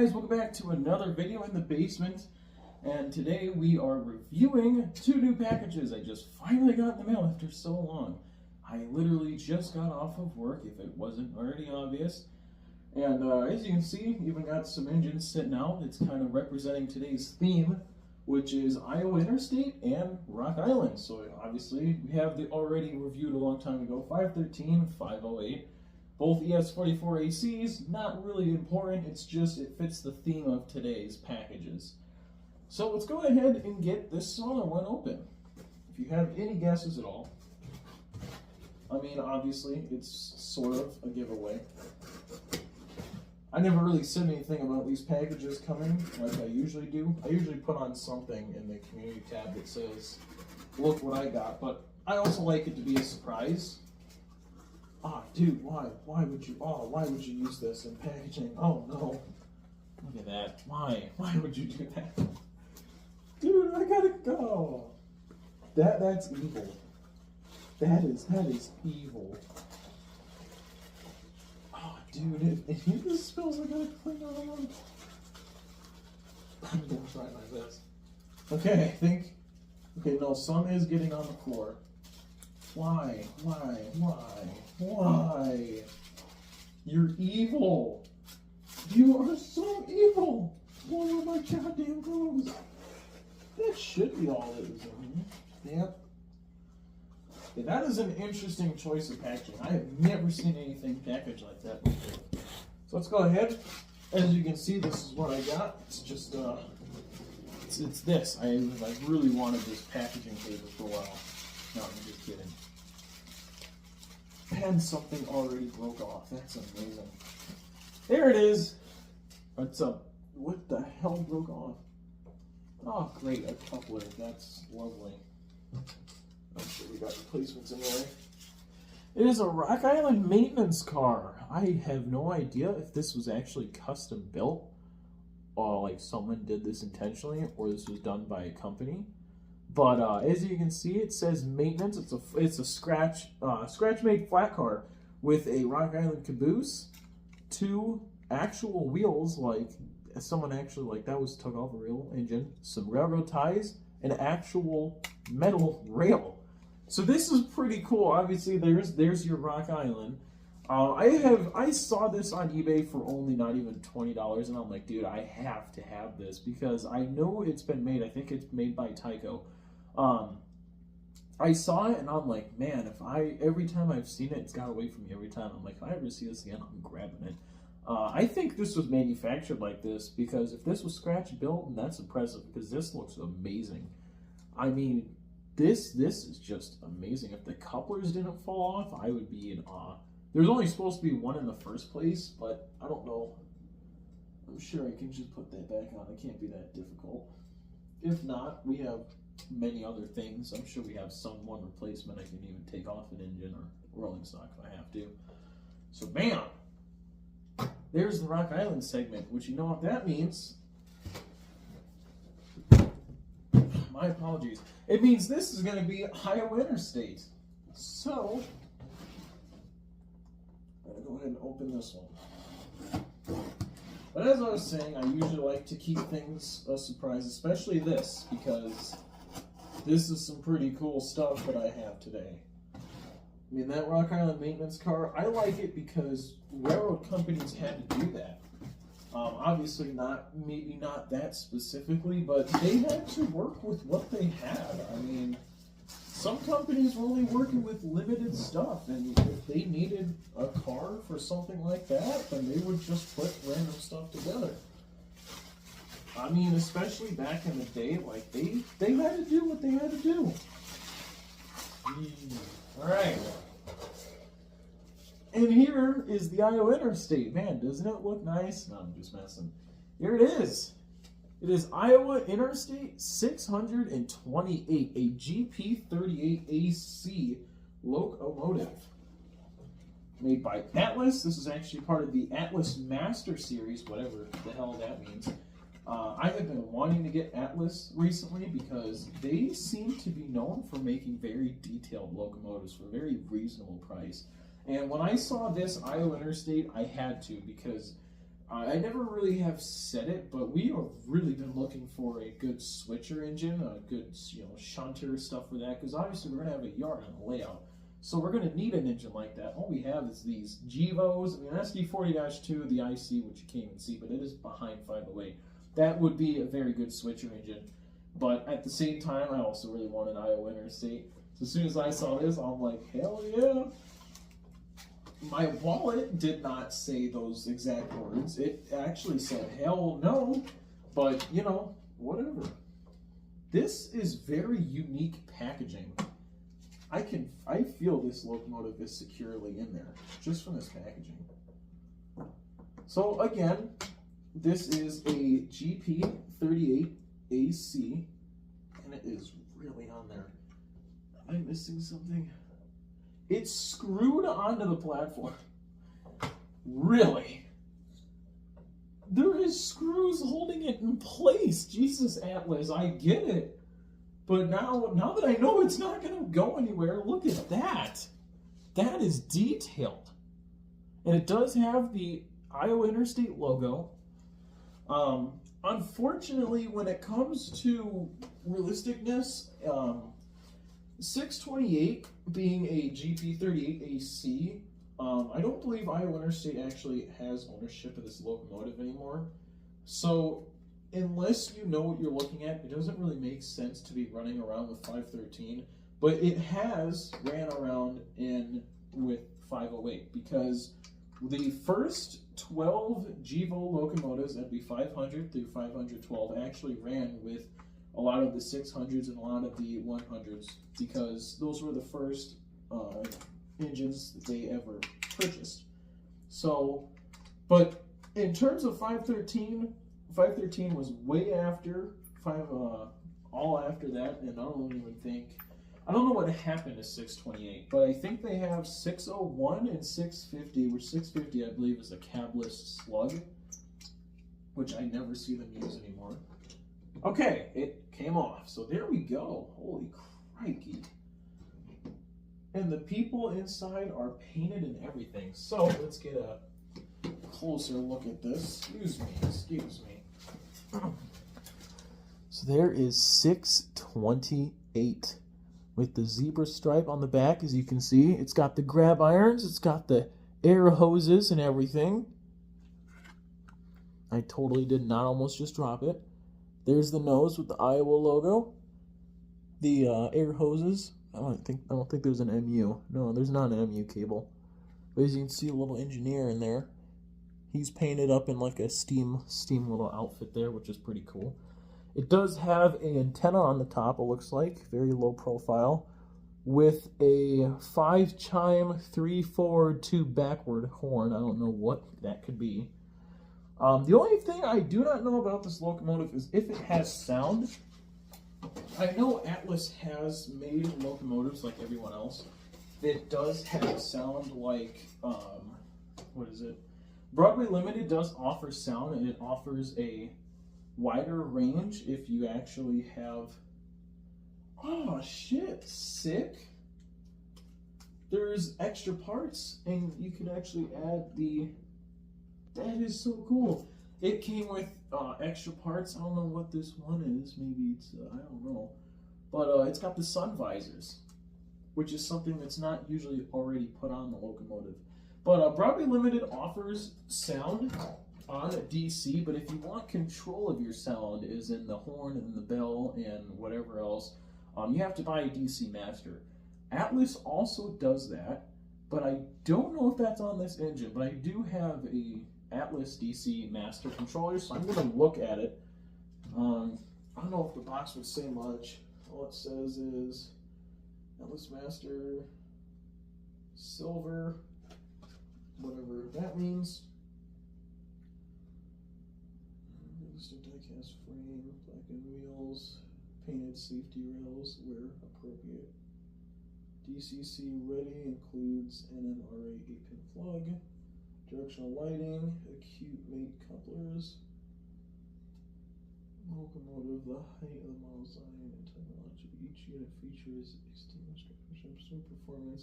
guys, welcome back to another video in the basement, and today we are reviewing two new packages I just finally got in the mail after so long. I literally just got off of work, if it wasn't already obvious, and as you can see, even got some engines sitting out. It's kind of representing today's theme, which is Iowa Interstate and Rock Island. So obviously we have the already reviewed a long time ago 513, 508. Both ES44ACs, not really important, it's just it fits the theme of today's packages. So let's go ahead and get this smaller one open. If you have any guesses at all, I mean obviously it's sort of a giveaway. I never really said anything about these packages coming like I usually do. I usually put on something in the community tab that says, look what I got, but I also like it to be a surprise. Ah, dude, why would you use this in packaging? Oh no. Look at that. Why would you do that? Dude, I gotta go. That's evil. That is evil. Oh, dude, if this spills, I gotta clean it around. I'm gonna try my best. Okay, okay, no, some is getting on the floor. Why? You're evil. You are so evil. Oh my goddamn clothes. That should be all it is in here. Yep. Yeah, that is an interesting choice of packaging. I have never seen anything packaged like that before. So let's go ahead. As you can see, this is what I got. It's just it's this. I really wanted this packaging paper for a while. No, I'm just kidding. And something already broke off. That's amazing. There it is. What's up? What the hell broke off? Oh, great. A coupler. That's lovely. I'm sure we got replacements in there. It is a Rock Island maintenance car. I have no idea if this was actually custom built, or like someone did this intentionally, or this was done by a company. But as you can see, it says maintenance. It's a scratch made flat car with a Rock Island caboose, two actual wheels, like someone actually like that was took off a real engine, some railroad ties, an actual metal rail. So this is pretty cool. Obviously, there's your Rock Island. I saw this on eBay for only not even $20, and I'm like, dude, I have to have this because I know it's been made. I think it's made by Tyco. I saw it and I'm like, man, every time I've seen it, it's got away from me every time. I'm like, if I ever see this again, I'm grabbing it. I think this was manufactured like this because if this was scratch built, that's impressive because this looks amazing. I mean, this is just amazing. If the couplers didn't fall off, I would be in awe. There's only supposed to be one in the first place, but I don't know. I'm sure I can just put that back on. It can't be that difficult. If not, we have many other things. I'm sure we have one replacement. I can even take off an engine or rolling stock if I have to. So bam! There's the Rock Island segment, which you know what that means. My apologies. It means this is going to be Iowa Interstate. So, I'm going to go ahead and open this one. But as I was saying, I usually like to keep things a surprise, especially this, because this is some pretty cool stuff that I have today. I mean, that Rock Island maintenance car, I like it because railroad companies had to do that. Obviously maybe not that specifically, but they had to work with what they had. I mean, some companies were only working with limited stuff, and if they needed a car for something like that, then they would just put random stuff together. I mean, especially back in the day, like they had to do what they had to do. Alright. And here is the Iowa Interstate. Man, doesn't it look nice? No, I'm just messing. Here it is. It is Iowa Interstate 628, a gp38ac locomotive. Made by Atlas. This is actually part of the Atlas Master Series, whatever the hell that means. I have been wanting to get Atlas recently because they seem to be known for making very detailed locomotives for a very reasonable price. And when I saw this Iowa Interstate, I had to because I never really have said it, but we have really been looking for a good switcher engine, a good shunter stuff for that, because obviously we're going to have a yard on the layout. So we're going to need an engine like that. All we have is these GEVOs. I mean, SD40-2, the IC, which you can't even see, but it is behind 508. That would be a very good switcher engine. But at the same time, I also really want an Iowa Interstate. So as soon as I saw this, I'm like, hell yeah. My wallet did not say those exact words. It actually said, hell no. But, whatever. This is very unique packaging. I feel this locomotive is securely in there, just from this packaging. So again, this is a gp38ac, and it is really on there. Am I missing something? It's screwed onto the platform. Really? There is screws holding it in place. Jesus, Atlas, I get it. But now that I know it's not going to go anywhere, look at that. That is detailed. And it does have the Iowa Interstate logo. Unfortunately, when it comes to realisticness, 628 being a gp38ac, I don't believe Iowa Interstate actually has ownership of this locomotive anymore. So unless you know what you're looking at, it doesn't really make sense to be running around with 513, but it has ran around with 508 because the first 12 GEVO locomotives, that'd be 500 through 512, actually ran with a lot of the 600s and a lot of the 100s because those were the first engines that they ever purchased. So, but in terms of 513 was way after all after that, and I don't know what happened to 628, but I think they have 601 and 650, which 650 I believe is a cabless slug, which I never see them use anymore. Okay, it came off, so there we go. Holy crikey. And the people inside are painted and everything. So let's get a closer look at this. Excuse me. So there is 628 with the zebra stripe on the back, as you can see. It's got the grab irons, it's got the air hoses and everything. I totally did not almost just drop it. There's the nose with the Iowa logo. The air hoses. I don't think there's an MU. No, there's not an MU cable. But as you can see, a little engineer in there. He's painted up in like a steam little outfit there, which is pretty cool. It does have an antenna on the top, it looks like, very low profile, with a 5-chime 3-forward 2 backward horn. I don't know what that could be. The only thing I do not know about this locomotive is if it has sound. I know Atlas has made locomotives like everyone else. It does have sound like, what is it? Broadway Limited does offer sound, and it offers a wider range if you actually have, oh shit, sick. There's extra parts, and you can actually add that is so cool. It came with extra parts. I don't know what this one is. Maybe it's, I don't know. But it's got the sun visors, which is something that's not usually already put on the locomotive. But Broadway Limited offers sound on a DC, but if you want control of your sound, is in the horn and the bell and whatever else, you have to buy a DC master. Atlas also does that, but I don't know if that's on this engine, but I do have a Atlas DC master controller, so I'm going to look at it. I don't know if the box would say much. All it says is Atlas master, silver, whatever that means. Realistic die-cast frame, blackened wheels, painted safety rails where appropriate. DCC ready includes NMRA 8-pin plug, directional lighting, acute mate couplers, locomotive, the height of the model design and technology. Each unit features extinguished performance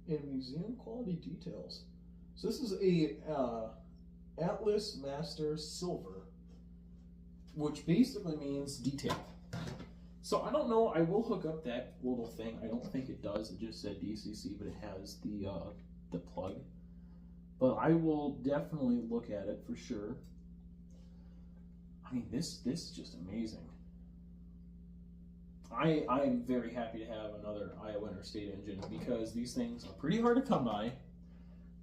and museum quality details. So this is a Atlas Master Silver, which basically means detail. So I don't know, I will hook up that little thing. I don't think it does, it just said DCC, but it has the plug. But I will definitely look at it for sure. I mean, this is just amazing. I'm very happy to have another Iowa Interstate engine because these things are pretty hard to come by.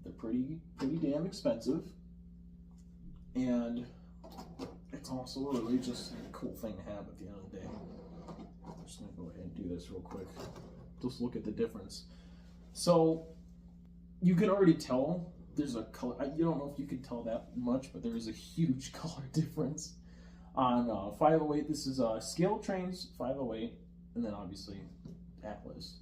They're pretty damn expensive. And it's also really just a cool thing to have at the end of the day. I'm just gonna go ahead and do this real quick. Just look at the difference. So you can already tell there's a color. You don't know if you can tell that much, but there is a huge color difference on 508. This is Scale Trains 508, and then obviously Atlas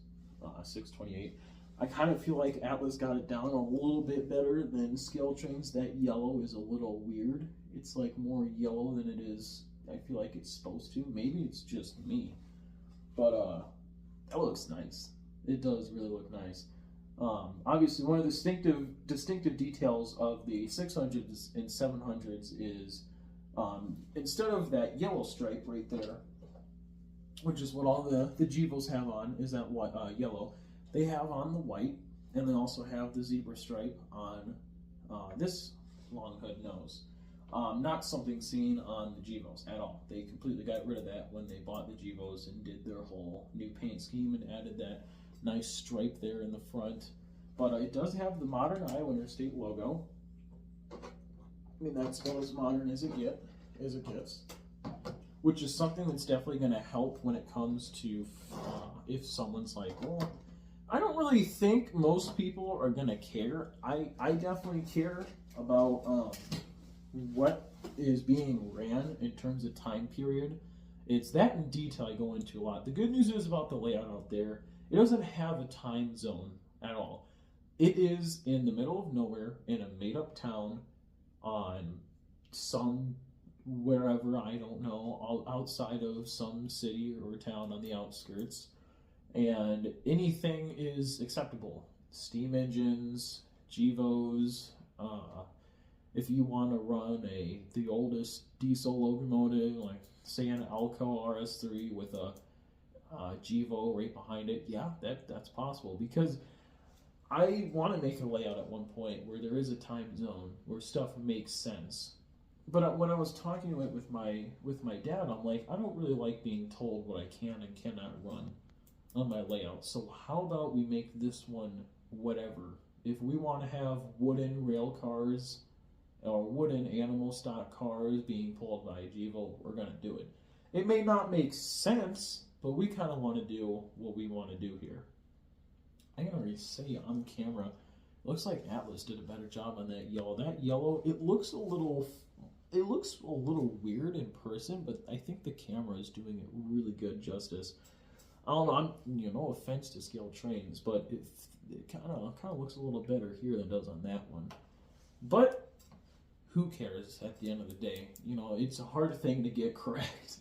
628. I kind of feel like Atlas got it down a little bit better than Scale Trains. That yellow is a little weird. It's like more yellow than it is. I feel like it's supposed to. Maybe it's just me. But that looks nice. It does really look nice. Obviously, one of the distinctive details of the 600s and 700s is instead of that yellow stripe right there, which is what all the Gevos have on, is that yellow. They have on the white, and they also have the zebra stripe on this long hood nose. Not something seen on the Gevos at all. They completely got rid of that when they bought the Gevos and did their whole new paint scheme and added that nice stripe there in the front. But it does have the modern Iowa Interstate logo. I mean, that's about as modern as it gets, which is something that's definitely going to help when it comes to if someone's like, well, I don't really think most people are going to care. I definitely care about what is being ran in terms of time period. It's that in detail I go into a lot. The good news is about the layout out there, it doesn't have a time zone at all. It is in the middle of nowhere in a made-up town on some wherever, I don't know, outside of some city or town on the outskirts, and anything is acceptable. Steam engines, Gevos, if you want to run the oldest diesel locomotive, like say an Alco RS3 with a Gevo right behind it, yeah, that's possible, because I want to make a layout at one point where there is a time zone where stuff makes sense. But when I was talking about it with my dad, I'm like, I don't really like being told what I can and cannot run on my layout. So how about we make this one whatever? If we want to have wooden rail cars or wooden animal stock cars being pulled by a Gevo, we're going to do it. It may not make sense, but we kind of want to do what we want to do here. I can already say on camera, it looks like Atlas did a better job on that yellow. That yellow, it looks a little weird in person, but I think the camera is doing it really good justice. I don't know, no offense to Scale Trains, but it kind of looks a little better here than it does on that one. But who cares at the end of the day? It's a hard thing to get correct.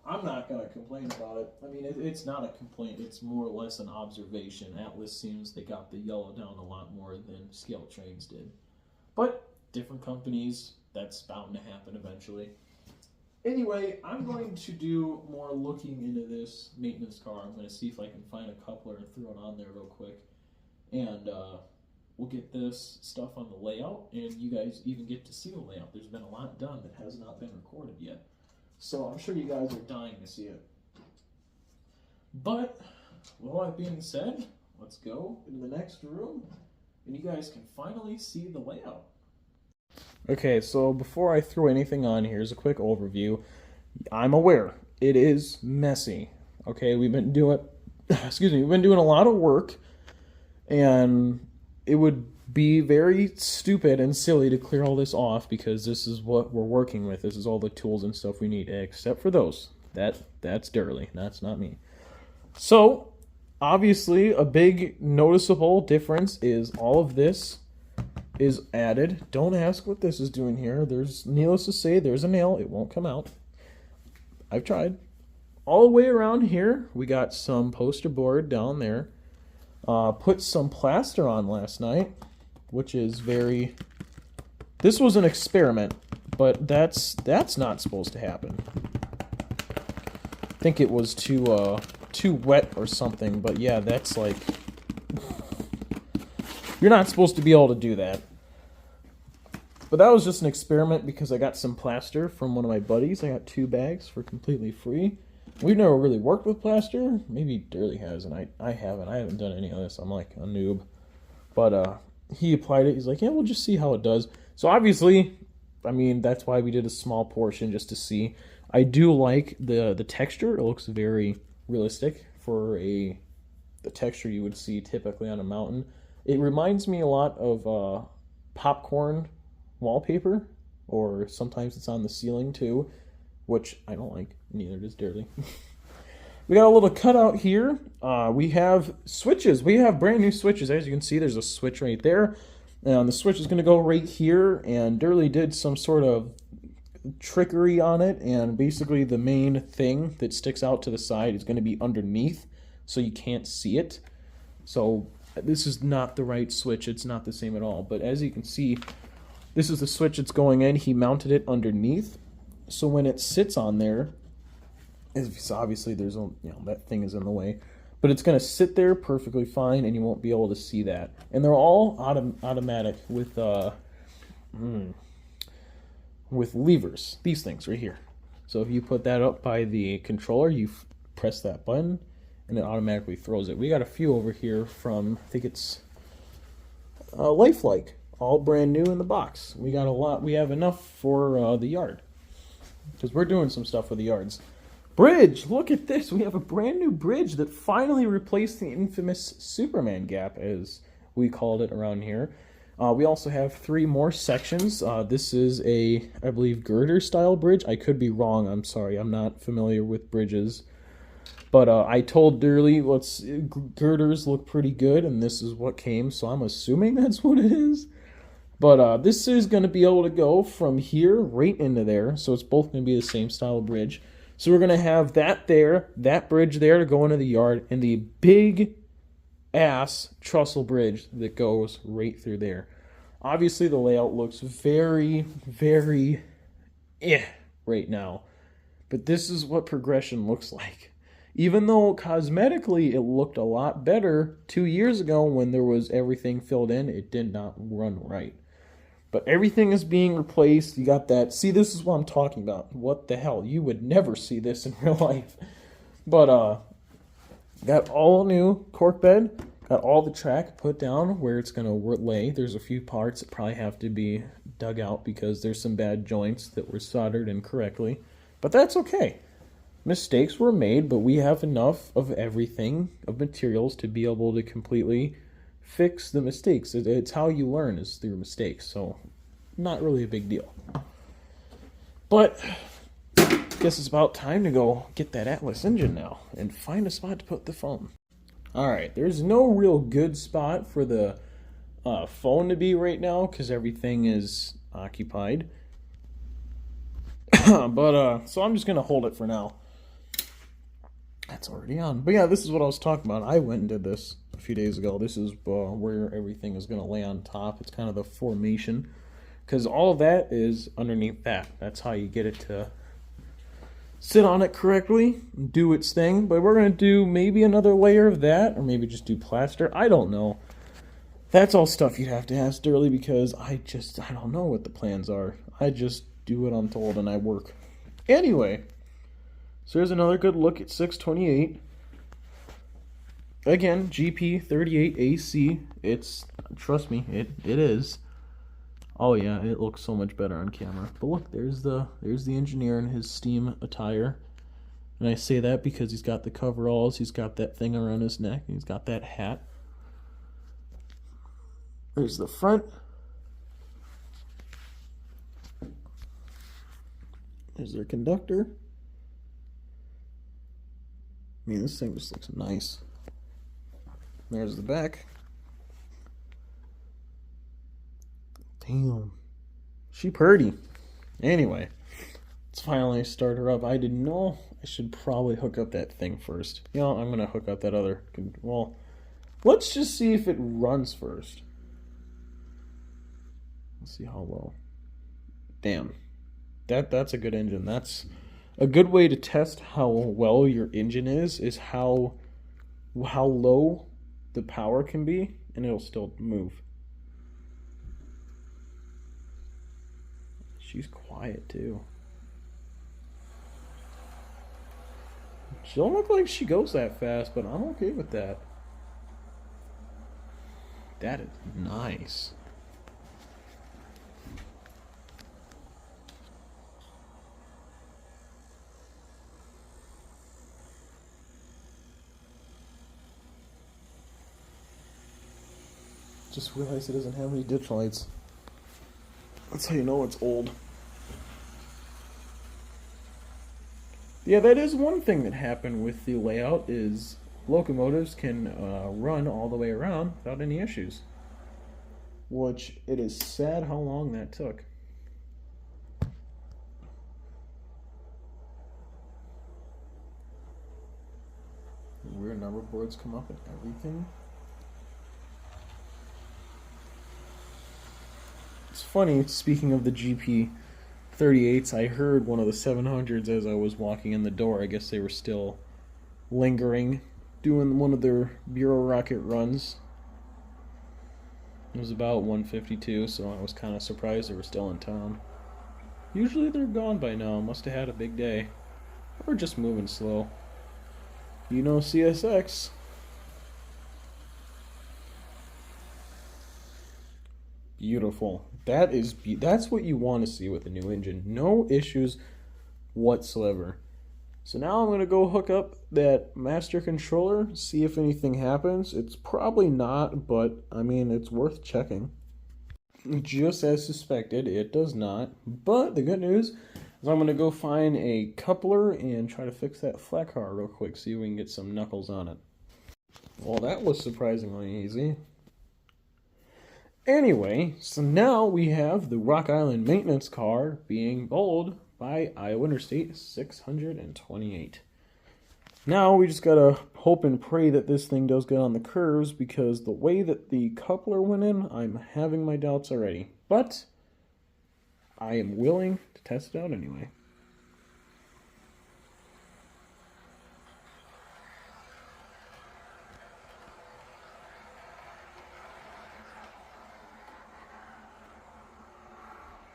I'm not going to complain about it. I mean, it's not a complaint. It's more or less an observation. Atlas seems they got the yellow down a lot more than Scale Trains did. But different companies, that's bound to happen eventually. Anyway, I'm going to do more looking into this maintenance car. I'm going to see if I can find a coupler and throw it on there real quick. And we'll get this stuff on the layout, and you guys even get to see the layout. There's been a lot done that has not been recorded yet. So I'm sure you guys are dying to see it. But with all that being said, let's go into the next room, and you guys can finally see the layout. Okay, so before I throw anything on, here's a quick overview. I'm aware it is messy. Okay, we've been doing a lot of work, and it would be very stupid and silly to clear all this off because this is what we're working with. This is all the tools and stuff we need, except for those. That's Durley. That's not me. So, obviously, a big noticeable difference is all of this is added. Don't ask what this is doing here. Needless to say, there's a nail. It won't come out. I've tried. All the way around here, we got some poster board down there. Put some plaster on last night, which is very This was an experiment, but that's not supposed to happen. I think it was too wet or something, but yeah, that's like... You're not supposed to be able to do that. But that was just an experiment because I got some plaster from one of my buddies. I got 2 bags for completely free. We've never really worked with plaster. Maybe Durley has, and I haven't. I haven't done any of this. I'm like a noob. But he applied it. He's like, yeah, we'll just see how it does. So obviously, I mean, that's why we did a small portion just to see. I do like the texture. It looks very realistic for the texture you would see typically on a mountain. It reminds me a lot of popcorn wallpaper, or sometimes it's on the ceiling too, which I don't like. Neither does Durley. We got a little cutout here. We have switches. We have brand new switches. As you can see, there's a switch right there. And the switch is going to go right here. And Durley did some sort of trickery on it. And basically the main thing that sticks out to the side is going to be underneath, so you can't see it. So this is not the right switch. It's not the same at all. But as you can see, this is the switch that's going in. He mounted it underneath. So when it sits on there, obviously there's that thing is in the way, but it's going to sit there perfectly fine, and you won't be able to see that. And they're all automatic with levers. These things right here. So if you put that up by the controller, you press that button, and it automatically throws it. We got a few over here from, I think it's Lifelike, all brand new in the box. We got a lot. We have enough for the yard, because we're doing some stuff with the yards. Bridge! Look at this! We have a brand new bridge that finally replaced the infamous Superman gap, as we called it around here. We also have 3 more sections. This is a, I believe, girder-style bridge. I could be wrong. I'm sorry. I'm not familiar with bridges. But I told Durley, girders look pretty good, and this is what came, so I'm assuming that's what it is. But this is going to be able to go from here right into there, so it's both going to be the same style of bridge. So we're going to have that there, that bridge there to go into the yard, and the big-ass trestle bridge that goes right through there. Obviously, the layout looks very, very right now. But this is what progression looks like. Even though cosmetically it looked a lot better 2 years ago when there was everything filled in, it did not run right. But everything is being replaced. You got that. See, this is what I'm talking about. What the hell? You would never see this in real life. But, got all new cork bed. Got all the track put down where it's going to lay. There's a few parts that probably have to be dug out because there's some bad joints that were soldered incorrectly. But that's okay. Mistakes were made, but we have enough of everything, of materials, to be able to completely fix the mistakes. It's how you learn, is through mistakes, so not really a big deal. But I guess it's about time to go get that Atlas engine now and find a spot to put the phone. Alright, there's no real good spot for the phone to be right now because everything is occupied. But so I'm just going to hold it for now. That's already on. But yeah, this is what I was talking about. I went and did this a few days ago. This is where everything is going to lay on top. It's kind of the formation, because all of that is underneath that. That's how you get it to sit on it correctly, do its thing. But we're going to do maybe another layer of that, or maybe just do plaster. I don't know. That's all stuff you'd have to ask Durley, because I don't know what the plans are. I just do what I'm told and I work. Anyway, so here's another good look at 628. Again, gp38ac. It's, trust me, it is. Oh yeah, it looks so much better on camera. But look, there's the engineer in his steam attire. And I say that because he's got the coveralls, he's got that thing around his neck, and he's got that hat. There's the front. There's their conductor. I mean, this thing just looks nice. There's the back. Damn. She pretty. Anyway, let's finally start her up. I didn't know. I should probably hook up that thing first. You know, I'm going to hook up that other... Well, let's just see if it runs first. Let's see how low. Damn. That's a good engine. That's a good way to test how well your engine is how low the power can be, and it'll still move. She's quiet too. She don't look like she goes that fast, but I'm okay with that. That is nice. Just realized it doesn't have any ditch lights. That's how you know it's old. Yeah, that is one thing that happened with the layout is locomotives can run all the way around without any issues. Which, it is sad how long that took. Weird number boards come up and everything. It's funny, speaking of the gp38s, I heard one of the 700s as I was walking in the door. I guess they were still lingering, doing one of their Bureau rocket runs. It was about 1:52, so I was kind of surprised they were still in town. Usually they're gone by now. Must have had a big day. Or just moving slow. You know CSX. Beautiful. That's what you want to see with a new engine. No issues whatsoever. So now I'm going to go hook up that master controller, see if anything happens. It's probably not, but I mean, it's worth checking. Just as suspected, it does not. But the good news is I'm going to go find a coupler and try to fix that flat car real quick, see if we can get some knuckles on it. Well, that was surprisingly easy. Anyway, so now we have the Rock Island maintenance car being bowled by Iowa Interstate 628. Now we just gotta hope and pray that this thing does get on the curves, because the way that the coupler went in, I'm having my doubts already. But I am willing to test it out anyway.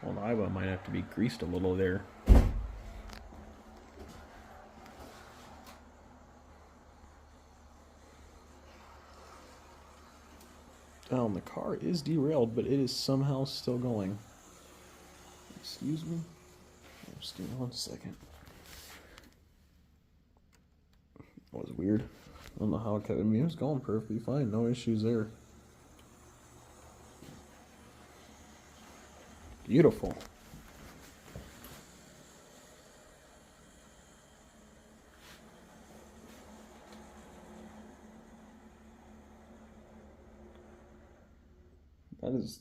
Well, the Iowa might have to be greased a little there. The car is derailed, but it is somehow still going. Excuse me? Just give me 1 second. That was weird. I don't know how it kept me. It was going perfectly fine. No issues there. Beautiful.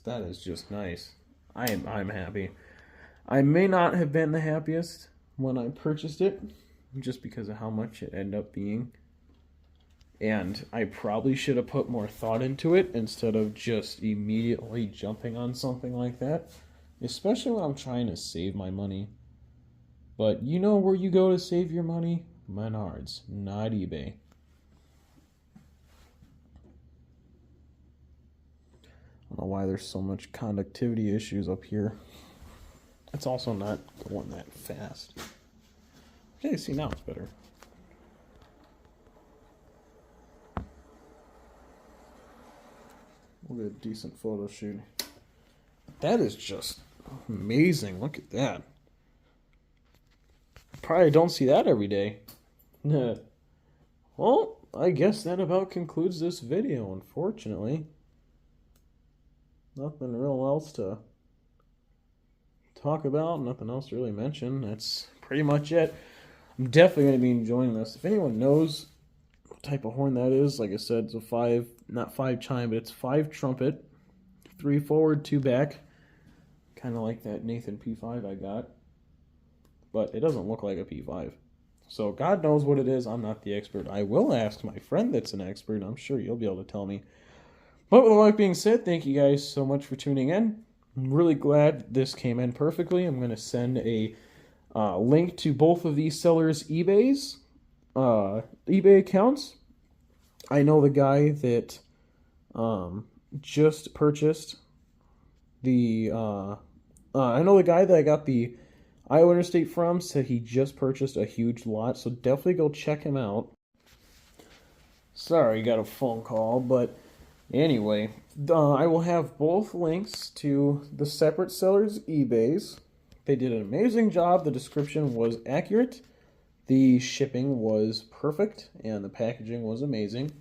That is just nice. I'm happy. I may not have been the happiest when I purchased it, just because of how much it ended up being. And I probably should have put more thought into it instead of just immediately jumping on something like that. Especially when I'm trying to save my money. But you know where you go to save your money? Menards, not eBay. I don't know why there's so much conductivity issues up here. It's also not going that fast. Okay, see, now it's better. We'll get a decent photo shoot. That is just amazing. Look at that. Probably don't see that every day. Well, I guess that about concludes this video, unfortunately. Nothing real else to talk about, nothing else to really mention. That's pretty much it. I'm definitely going to be enjoying this. If anyone knows what type of horn that is, like I said, it's a not 5 chime, but it's 5 trumpet, 3 forward, 2 back. Kind of like that Nathan P5 I got. But it doesn't look like a P5. So God knows what it is. I'm not the expert. I will ask my friend that's an expert. I'm sure you'll be able to tell me. But with all that being said, thank you guys so much for tuning in. I'm really glad this came in perfectly. I'm going to send a link to both of these sellers' eBay accounts. I know the guy that just purchased the I know the guy that I got the Iowa Interstate from said he just purchased a huge lot, so definitely go check him out. Sorry, got a phone call, but anyway, I will have both links to the separate sellers' eBays. They did an amazing job. The description was accurate. The shipping was perfect, and the packaging was amazing,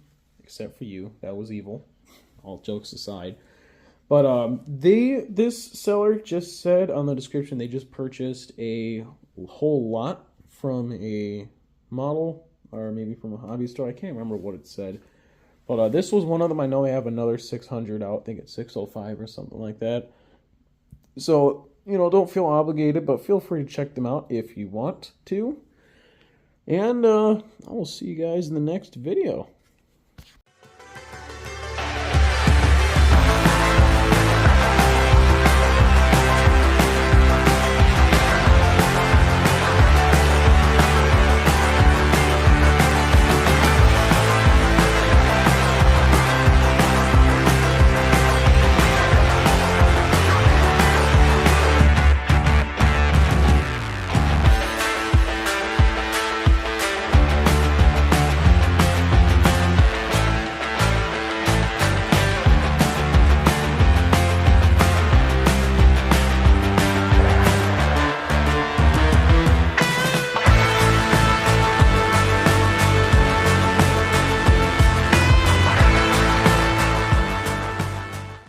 except for you. That was evil. All jokes aside. But this seller just said on the description they just purchased a whole lot from a model, or maybe from a hobby store. I can't remember what it said. But this was one of them. I know they have another 600 out. I think it's 605 or something like that. So, you know, don't feel obligated, but feel free to check them out if you want to. And I will see you guys in the next video.